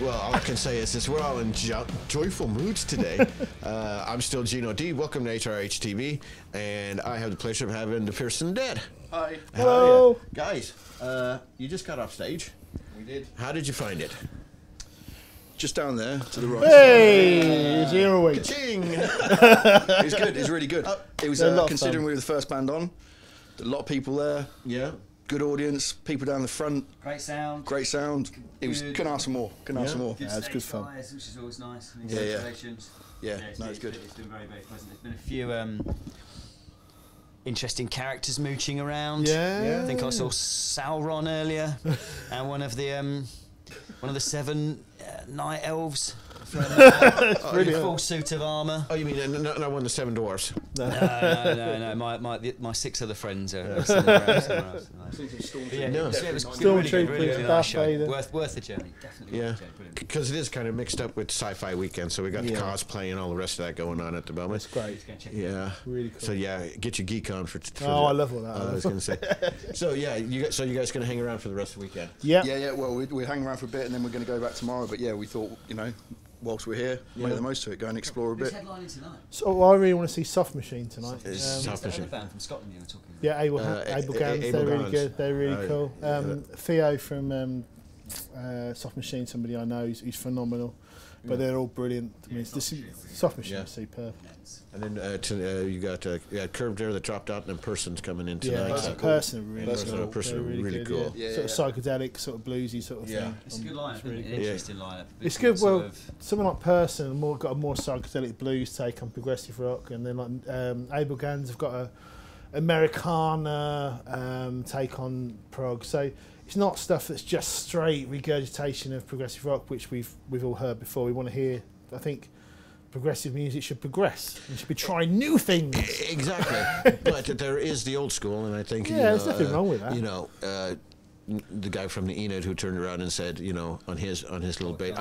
Well, all I can say is we're all in joyful moods today. I'm still Geno D. Welcome to HRHTV, and I have the pleasure of having the Pearson Dead. Hi. Hello. Guys, you just got off stage. We did. How did you find it? Just down there to the right. Hey, 0 week. Ka-ching! It was good. It was really good. It was considering we were the first band on. A lot of people there. Yeah. Good audience. People down the front. Great sound. Great sound. It was. Couldn't ask for more. Couldn't ask for more. Good it's good fun. guys, which is always nice. And Yeah. Yeah, No, it's good. It's been very, very pleasant. There's been a few interesting characters mooching around. Yeah. I think I saw Sauron earlier, and one of the 7 night elves. In a full suit of armour. Oh, you mean not one of the 7 dwarfs? No. My 6 other friends are somewhere else. Yeah, No. it was Stormtroopers, really nice Darth show. Vader. Worth the journey, definitely. Yeah, Worth the journey. Brilliant. because it is kind of mixed up with Sci-Fi Weekend, so we got the cosplay and all the rest of that going on at the moment. That's great. Go and check it out. Yeah. Really cool. So yeah, get your geek on for Oh, I love all that. I was going to say. So yeah, you guys going to hang around for the rest of the weekend? Yeah. Yeah. Well, we're hanging around for a bit, and then we're going to go back tomorrow. But yeah, we thought, whilst we're here, make the most of it. Go and explore a Who's bit. headlining tonight? So I really want to see Soft Machine tonight. Soft The Machine. other band from Scotland you were talking about. Yeah, Abel Gans, Abel they're really Gans. good. They're really cool. Theo from Soft Machine, somebody I know, he's phenomenal. But they're all brilliant. I mean, Soft Machine is superb. And then you got Curved Air that dropped out, and then Person's coming in tonight. Yeah, so- Person are really Person, cool. Person They're really good, cool. Yeah. Sort of psychedelic, sort of bluesy sort of thing. It's a good lineup, isn't it? really An interesting lineup. It's good. Well, someone like Person got a more psychedelic blues take on progressive rock, and then like Abel Gans have got a Americana take on prog. So it's not stuff that's just straight regurgitation of progressive rock, which we've all heard before. We want to hear. I think progressive music should progress. We should be trying new things. Exactly. But there is the old school, and I think there's nothing wrong with that. The guy from the Enid who turned around and said, on his little bit,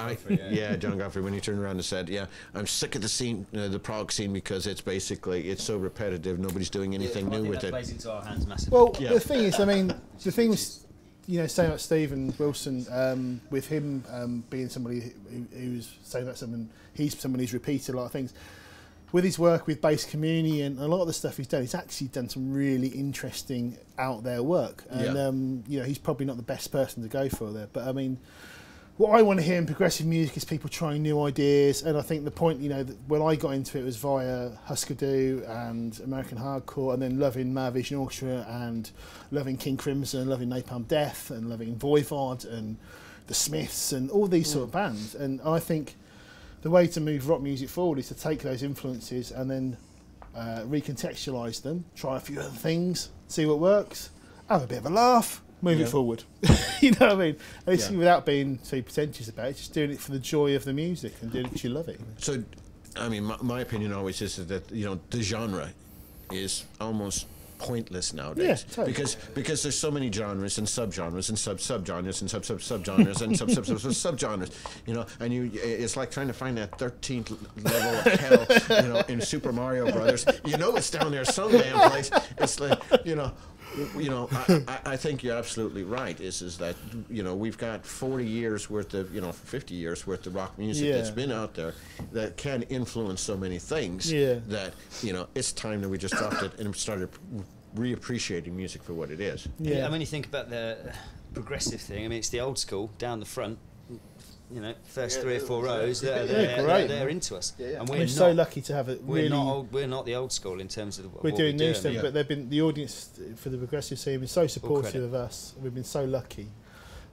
John Godfrey, when he turned around and said, I'm sick of the scene, the prog scene, because it's so repetitive. Nobody's doing anything new with that it. plays into our hands massively. Well, the thing is, the thing was, saying about Stephen Wilson, with him being somebody who's saying about something, he's someone who's repeated a lot of things. With his work with Bass Community and a lot of the stuff he's actually done some really interesting out there work. And he's probably not the best person to go for there. But I mean, what I want to hear in progressive music is people trying new ideas. And I think the point, that when I got into it was via Husker Du and American Hardcore, and then loving Mahavishnu Orchestra and loving King Crimson, loving Napalm Death and loving Voivod and the Smiths and all these sort of bands. And I think the way to move rock music forward is to take those influences and then recontextualise them, try a few other things, see what works, have a bit of a laugh, move it forward. You know what I mean? Without being too pretentious about it, just doing it for the joy of the music and doing it because you love it. So, I mean, my opinion always is that the genre is almost pointless nowadays. Yeah, totally. Because there's so many genres and subgenres and subgenres and subgenres and subgenres, and it's like trying to find that 13th level of hell, in Super Mario Brothers. It's down there some damn place. It's like, I think you're absolutely right. Is that we've got 40 years worth of 50 years worth of rock music that's been out there that can influence so many things that it's time that we just dropped it and started reappreciating music for what it is. Yeah, and when you think about the progressive thing, it's the old school down the front. First 3 or 4 rows, they're into us. And we're so lucky to have it. We're not the old school in terms of we're doing new stuff, but they've been the audience for the progressive scene. Been so supportive of us. We've been so lucky.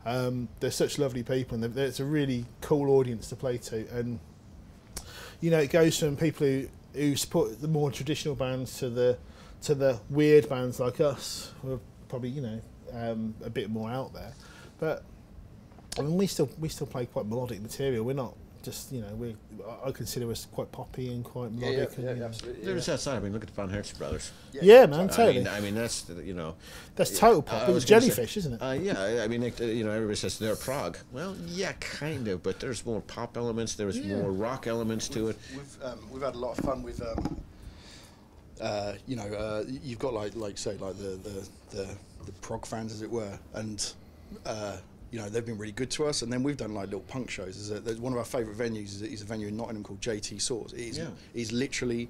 They're such lovely people, and it's a really cool audience to play to. And it goes from people who support the more traditional bands to the weird bands like us, who are probably a bit more out there, but. I mean, we still play quite melodic material. We're not just I consider us quite poppy and quite melodic. Absolutely. There's that side. I mean, look at the Von Hertz brothers. Yeah, man, totally. I mean that's that's total pop. It's Jellyfish, isn't it? I mean, everybody says they're prog. Well, yeah, kind of, but there's more pop elements. There's more rock elements to it. We've had a lot of fun with. You've got like say the prog fans, as it were, and you know, they've been really good to us, and then we've done like little punk shows. There's one of our favourite venues is a venue in Nottingham called JT Saws. It is literally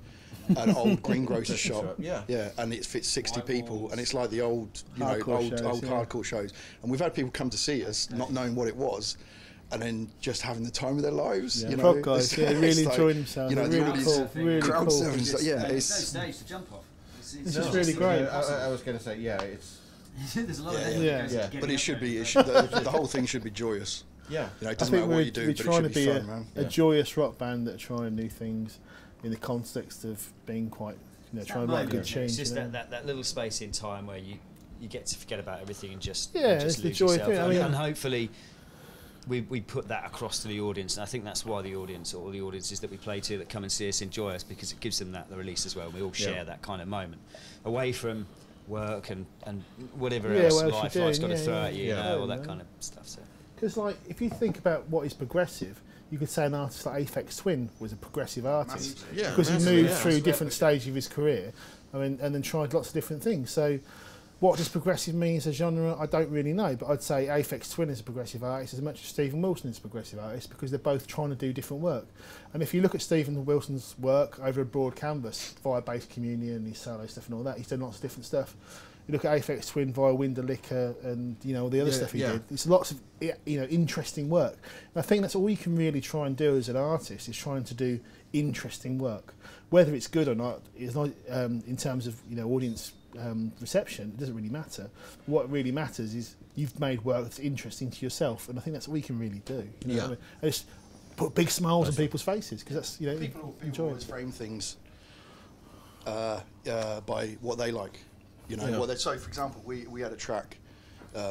an old greengrocer's shop. Yeah, and it fits 60 people, and it's like the old, you know, old hardcore shows. And we've had people come to see us, not knowing what it was, and then just having the time of their lives. You know, prog guys, really enjoying themselves. You know, really crowd cool. surfing stuff. Yeah, it's no stage to jump off. It's just really great. I was going to say, it's. There's a lot of but it should be. The whole thing should be joyous. Yeah, you know, it doesn't matter what you do, we're but trying it should to be fun, man. a joyous rock band that are trying new things in the context of being quite, you know, trying to make good change. It's just that little space in time where you get to forget about everything and just it's the lose joy yourself. thing. I mean, and hopefully we put that across to the audience, and I think that's why the audience, or the audiences that we play to that come and see us, enjoy us, because it gives them the release as well. We all share that kind of moment away from work and whatever else life's got to throw at you, all that kind of stuff. So. Because, like, if you think about what is progressive, you could say an artist like Aphex Twin was a progressive artist because he moved through different stages of his career, and then tried lots of different things. So, what does progressive mean as a genre? I don't really know, but I'd say Aphex Twin is a progressive artist as much as Stephen Wilson is a progressive artist, because they're both trying to do different work. And if you look at Stephen Wilson's work over a broad canvas, via Base Communion, his solo stuff and all that, he's done lots of different stuff. You look at Aphex Twin via Window Liquor and, you know, all the other stuff he did. It's lots of, you know, interesting work. And I think that's all you can really try and do as an artist, is trying to do interesting work. Whether it's good or not is not, in terms of, you know, audience reception, it doesn't really matter. What really matters is you've made work that's interesting to yourself, and I think that's what we can really do. You know what I mean? And just put big smiles on people's faces, because that's, you know, people always frame things by what they like. You know, what they, so for example, we had a track,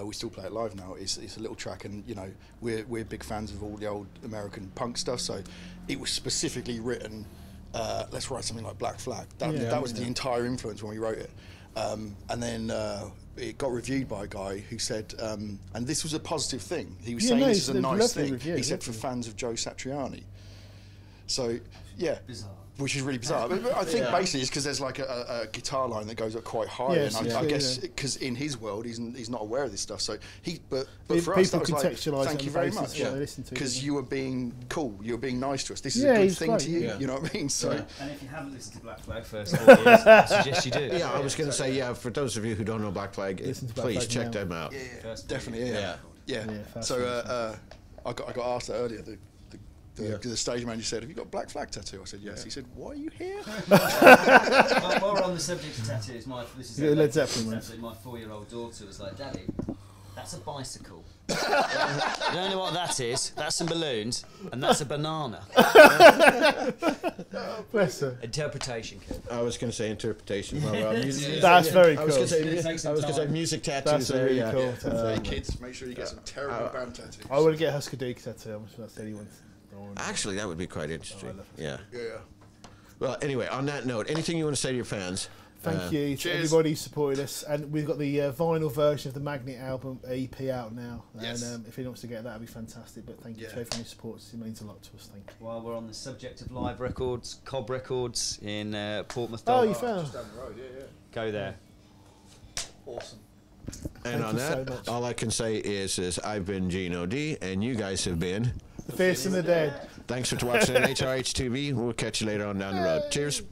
we still play it live now. It's a little track, and you know, we're big fans of all the old American punk stuff. So it was specifically written. Let's write something like Black Flag. That was the entire influence when we wrote it. And then it got reviewed by a guy who said, and this was a positive thing. He was saying this is a nice thing. He said for fans of Joe Satriani. So bizarre. Which is really bizarre. But I think basically it's because there's like a guitar line that goes up quite high, and I guess because in his world he's not aware of this stuff. So but for us that was like, thank you very much, because you were being cool, you were being nice to us. This is a good thing to you. You know what I mean? So. And if you haven't listened to Black Flag first 4 years, I suggest you do. Yeah, I was going to say, for those of you who don't know Black Flag, please check them out. Definitely. Yeah. So I got asked that earlier. The stage manager said, "Have you got Black Flag tattoo?" I said, "Yes." He said, "Why are you here?" While we're on the subject of tattoos, this is a Led Zeppelin. My 4-year-old daughter was like, "Daddy, that's a bicycle." You don't know what that is? That's some balloons, and that's a banana. Bless her. Interpretation, kid. I was going to say interpretation. That's very cool. I was going to say music tattoos. That's really cool. Hey kids, make sure you get some terrible band tattoos. I want to get a Husker Du tattoo. I'm sure that's anyone. Actually, that would be quite interesting. Yeah. Well, anyway, on that note, anything you want to say to your fans? Thank you to everybody who supported us, and we've got the vinyl version of the Magnet album EP out now. Yes. And if anyone wants to get that, that'd be fantastic. But thank you to everyone who supports us. It means a lot to us. Thank you. While we're on the subject of live records, Cobb Records in Portsmouth. Oh, you found? Just down the road. Go there. Awesome. And on that, all I can say is I've been Geno D, and you guys have been The Fierce and the Dead. Thanks for watching HRH TV. We'll catch you later on down the road. Cheers.